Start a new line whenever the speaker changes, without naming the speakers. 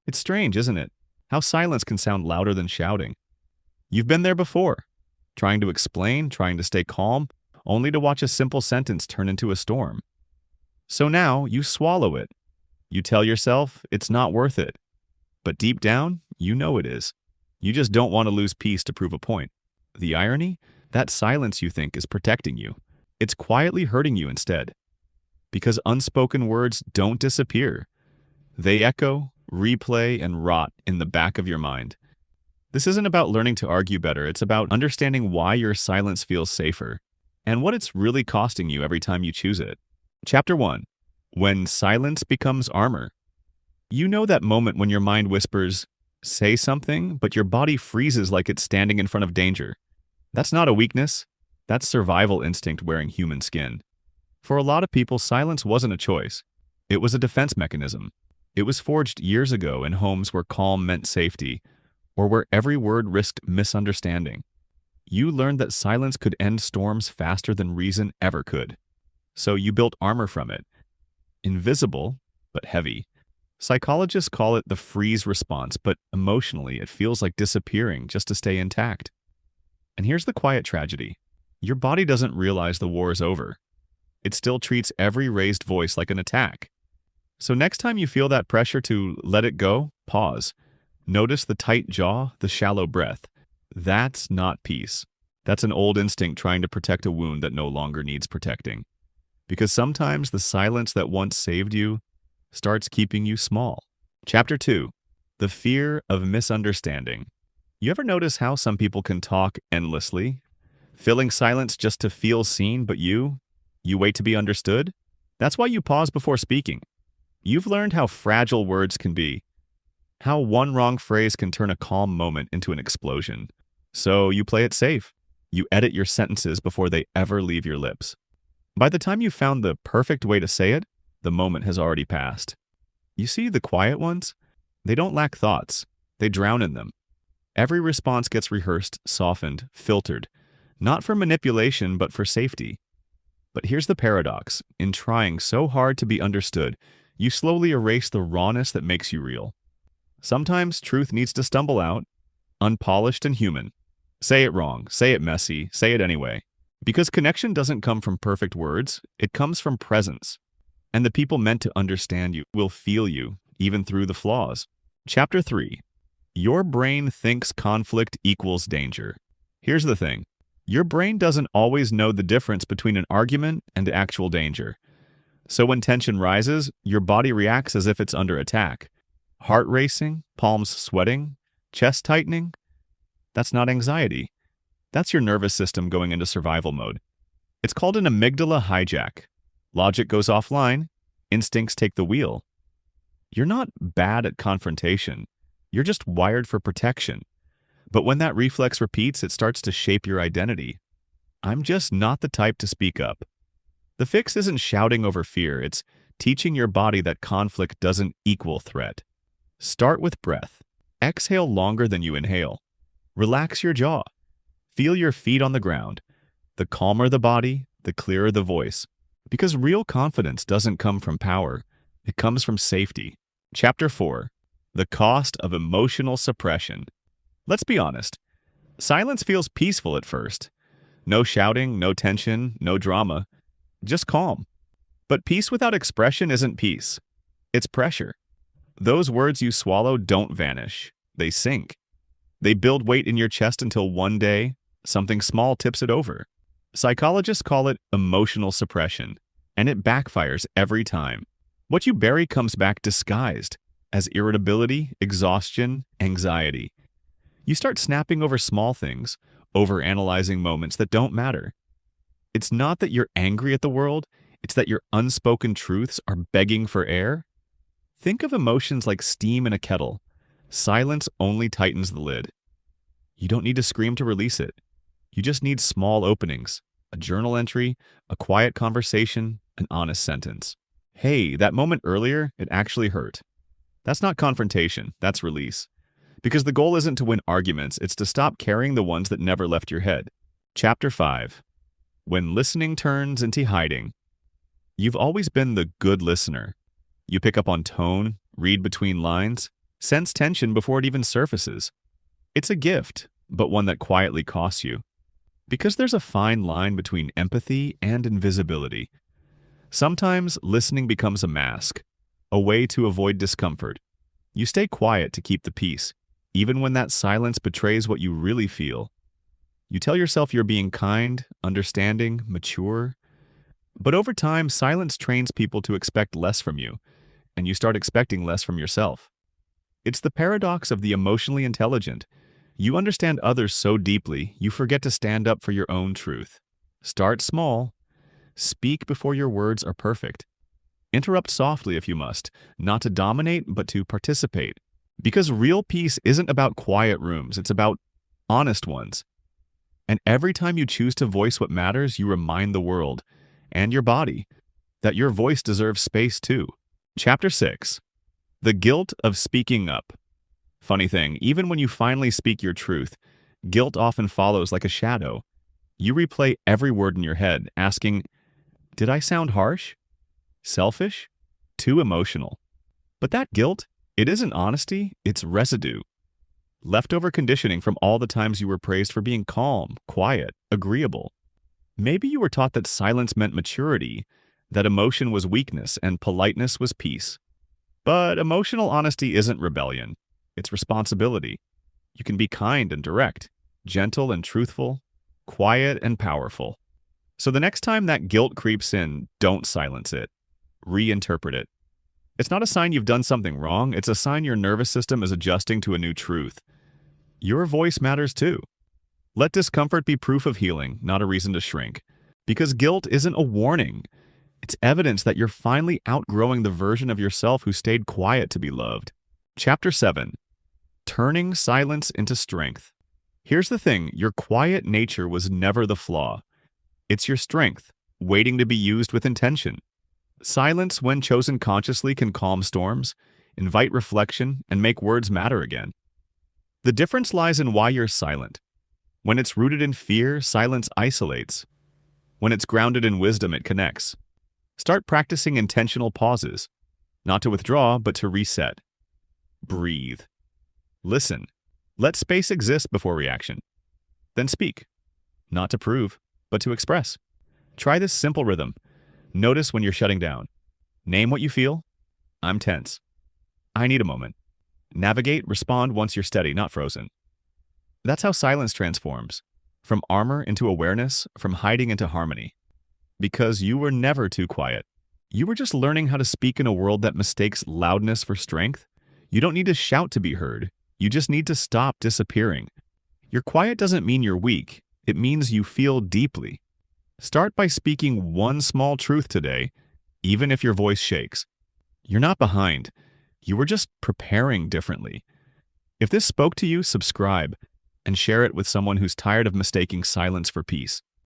It's strange, isn't it? How silence can sound louder than shouting. You've been there before, trying to explain, trying to stay calm, only to watch a simple sentence turn into a storm. So now you swallow it. You tell yourself it's not worth it. But deep down, you know it is. You just don't want to lose peace to prove a point. The irony? That silence you think is protecting you. It's quietly hurting you instead. Because unspoken words don't disappear. They echo, replay, and rot in the back of your mind. This isn't about learning to argue better, it's about understanding why your silence feels safer, and what it's really costing you every time you choose it. Chapter 1. When silence becomes armor. You know that moment when your mind whispers, "Say something," but your body freezes like it's standing in front of danger. That's not a weakness. That's survival instinct wearing human skin. For a lot of people, silence wasn't a choice. It was a defense mechanism. It was forged years ago in homes where calm meant safety, or where every word risked misunderstanding. You learned that silence could end storms faster than reason ever could. So you built armor from it. Invisible, but heavy. Psychologists call it the freeze response, but emotionally it feels like disappearing just to stay intact. And here's the quiet tragedy. Your body doesn't realize the war is over. It still treats every raised voice like an attack. So next time you feel that pressure to let it go, pause. Notice the tight jaw, the shallow breath. That's not peace. That's an old instinct trying to protect a wound that no longer needs protecting. Because sometimes the silence that once saved you starts keeping you small. Chapter 2. The fear of misunderstanding. You ever notice how some people can talk endlessly, filling silence just to feel seen, but you wait to be understood? That's why you pause before speaking. You've learned how fragile words can be, how one wrong phrase can turn a calm moment into an explosion. So you play it safe. You edit your sentences before they ever leave your lips. By the time you found the perfect way to say it, the moment has already passed. You see, the quiet ones, they don't lack thoughts. They drown in them. Every response gets rehearsed, softened, filtered, not for manipulation, but for safety. But here's the paradox. In trying so hard to be understood, you slowly erase the rawness that makes you real. Sometimes truth needs to stumble out, unpolished and human. Say it wrong, say it messy, say it anyway. Because connection doesn't come from perfect words, it comes from presence. And the people meant to understand you will feel you, even through the flaws. Chapter 3. Your brain thinks conflict equals danger. Here's the thing. Your brain doesn't always know the difference between an argument and actual danger. So when tension rises, your body reacts as if it's under attack. Heart racing, palms sweating, chest tightening. That's not anxiety. That's your nervous system going into survival mode. It's called an amygdala hijack. Logic goes offline, instincts take the wheel. You're not bad at confrontation. You're just wired for protection. But when that reflex repeats, it starts to shape your identity. I'm just not the type to speak up. The fix isn't shouting over fear, it's teaching your body that conflict doesn't equal threat. Start with breath. Exhale longer than you inhale. Relax your jaw. Feel your feet on the ground. The calmer the body, the clearer the voice. Because real confidence doesn't come from power, it comes from safety. Chapter 4. The cost of emotional suppression. Let's be honest. Silence feels peaceful at first. No shouting, no tension, no drama. Just calm. But peace without expression isn't peace. It's pressure. Those words you swallow don't vanish. They sink. They build weight in your chest until one day, something small tips it over. Psychologists call it emotional suppression, and it backfires every time. What you bury comes back disguised as irritability, exhaustion, anxiety. You start snapping over small things, overanalyzing moments that don't matter. It's not that you're angry at the world, it's that your unspoken truths are begging for air. Think of emotions like steam in a kettle. Silence only tightens the lid. You don't need to scream to release it. You just need small openings, a journal entry, a quiet conversation, an honest sentence. Hey, that moment earlier, it actually hurt. That's not confrontation, that's release. Because the goal isn't to win arguments, it's to stop carrying the ones that never left your head. Chapter 5. When listening turns into hiding. You've always been the good listener. You pick up on tone, read between lines, Sense tension before it even surfaces. It's a gift, but one that quietly costs you. Because there's a fine line between empathy and invisibility. Sometimes listening becomes a mask, a way to avoid discomfort. You stay quiet to keep the peace, even when that silence betrays what you really feel. You tell yourself you're being kind, understanding, mature. But over time, silence trains people to expect less from you, and you start expecting less from yourself. It's the paradox of the emotionally intelligent. You understand others so deeply, you forget to stand up for your own truth. Start small. Speak before your words are perfect. Interrupt softly if you must, not to dominate, but to participate. Because real peace isn't about quiet rooms, it's about honest ones. And every time you choose to voice what matters, you remind the world, and your body, that your voice deserves space too. Chapter 6. The Guilt of Speaking Up. Funny thing, even when you finally speak your truth, guilt often follows like a shadow. You replay every word in your head, asking, did I sound harsh? Selfish? Too emotional? But that guilt, it isn't honesty, it's residue. Leftover conditioning from all the times you were praised for being calm, quiet, agreeable. Maybe you were taught that silence meant maturity, that emotion was weakness and politeness was peace. But emotional honesty isn't rebellion. It's responsibility. You can be kind and direct, gentle and truthful, quiet and powerful. So the next time that guilt creeps in, don't silence it. Reinterpret it. It's not a sign you've done something wrong, it's a sign your nervous system is adjusting to a new truth. Your voice matters too. Let discomfort be proof of healing, not a reason to shrink. Because guilt isn't a warning. It's evidence that you're finally outgrowing the version of yourself who stayed quiet to be loved. Chapter 7. Turning silence into strength. Here's the thing, your quiet nature was never the flaw. It's your strength, waiting to be used with intention. Silence, when chosen consciously, can calm storms, invite reflection, and make words matter again. The difference lies in why you're silent. When it's rooted in fear, silence isolates. When it's grounded in wisdom, it connects. Start practicing intentional pauses, not to withdraw, but to reset. Breathe. Listen. Let space exist before reaction. Then speak. Not to prove, but to express. Try this simple rhythm. Notice when you're shutting down. Name what you feel. I'm tense. I need a moment. Navigate, respond once you're steady, not frozen. That's how silence transforms. From armor into awareness, from hiding into harmony. Because you were never too quiet. You were just learning how to speak in a world that mistakes loudness for strength. You don't need to shout to be heard. You just need to stop disappearing. Your quiet doesn't mean you're weak. It means you feel deeply. Start by speaking one small truth today, even if your voice shakes. You're not behind. You were just preparing differently. If this spoke to you, subscribe and share it with someone who's tired of mistaking silence for peace.